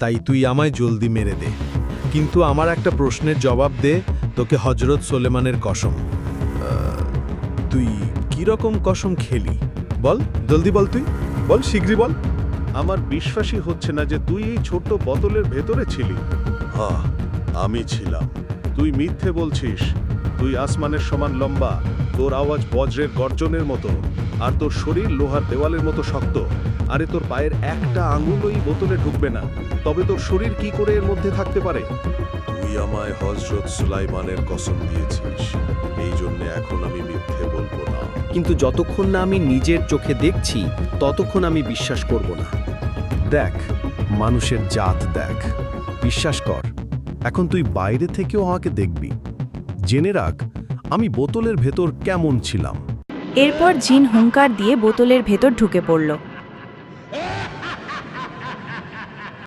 তাই তুই আমায় জলদি মেরে দে, কিন্তু আমার একটা প্রশ্নের জবাব দে। তোকে হজরত সোলেমানের কসম। তুই কি রকম কসম খেলি? বল, জলদি বল, তুই বল, শীঘ্রই বল। আমার বিশ্বাসই হচ্ছে না যে তুই এই ছোট্ট বোতলের ভেতরে ছিলি। হ্যাঁ, আমি ছিলাম। তুই মিথ্যে বলছিস। তুই আসমানের সমান লম্বা, তোর আওয়াজ বজ্রের গর্জনের মতো, আর তোর শরীর লোহার দেওয়ালের মতো শক্ত। আরে তোর পায়ের একটা আঙুলই বোতলে ঢুকবে না, তবে তোর শরীর কি করে এর মধ্যে থাকতে পারে? তুই আমায় হযরত সুলাইমানের কসম দিয়েছিস, এই জন্য এখন আমি মিথ্যে বলবো না। কিন্তু যতক্ষণ না আমি নিজের চোখে দেখছি ততক্ষণ আমি বিশ্বাস করব না। দেখ, মানুষের জাত দেখ, বিশ্বাস কর। এখন তুই বাইরে থেকেও আমাকে দেখবি। জেনে রাখ আমি বোতলের ভেতর কেমন ছিলাম। এরপর জিন হুঙ্কার দিয়ে বোতলের ভেতর ঢুকে পড়ল।